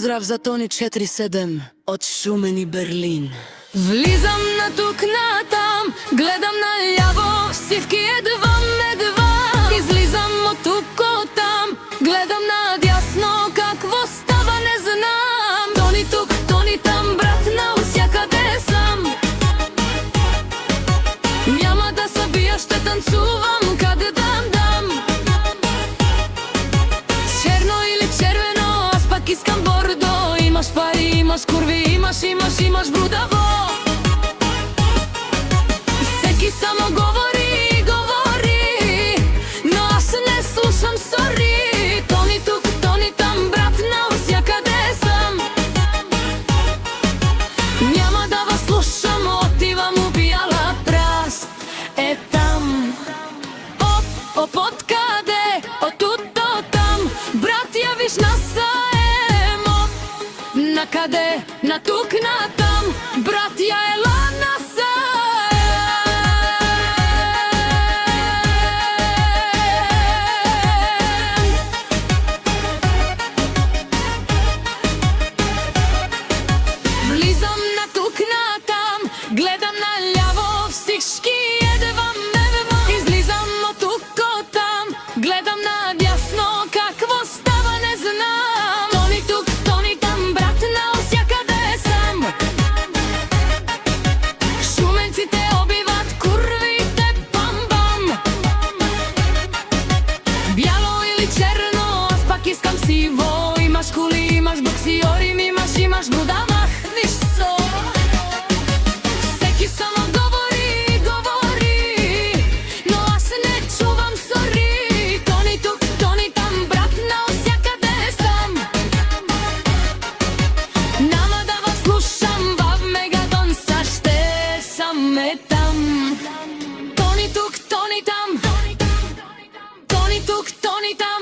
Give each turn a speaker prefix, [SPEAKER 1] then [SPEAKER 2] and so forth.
[SPEAKER 1] Поздрав за Тони 47 от Шумен и Берлин.
[SPEAKER 2] Влизам на тук натам, гледам наляво, всички едва. Излизам от тук оттам, гледам надясно, какво става не знам. Тони тук, Тони там, брат, навсякъде съм. Няма да се бия, ще танцувам, къде дам. Черно или червено, аз пак искам бордо. Имаш пари, имаш курви, имаш брудаво. Всеки само говори, но аз не слушам, сори. Тони тук, Тони там, брат, навсякъде съм. Няма да вас слушам, отивам у бяла праст. Е там. Откъде? От тут до там. Брат, я виж насаем. Накъде? На тук, на там. Брат, я ела насаем. Влизам на тук, на там. Гледам наляво, всички едва. Излизам от тук, от там. Гледам надясно, какво става не знам. Тони тук, Тони там, брат, навсякъде съм. Шуменците убиват курвите, бам-бам. Бяло или черно, аз пак искам сиво. Имаш коли, имаш боксиори, имаш бруда, махниш со. Всеки само говори, но аз не чувам, сори. Тони тук, Тони там, брат, навсякъде съм. Няма да вас слушам, в Мегадон са ще съм там. Тони тук, Тони там. Тони тук, Тони там.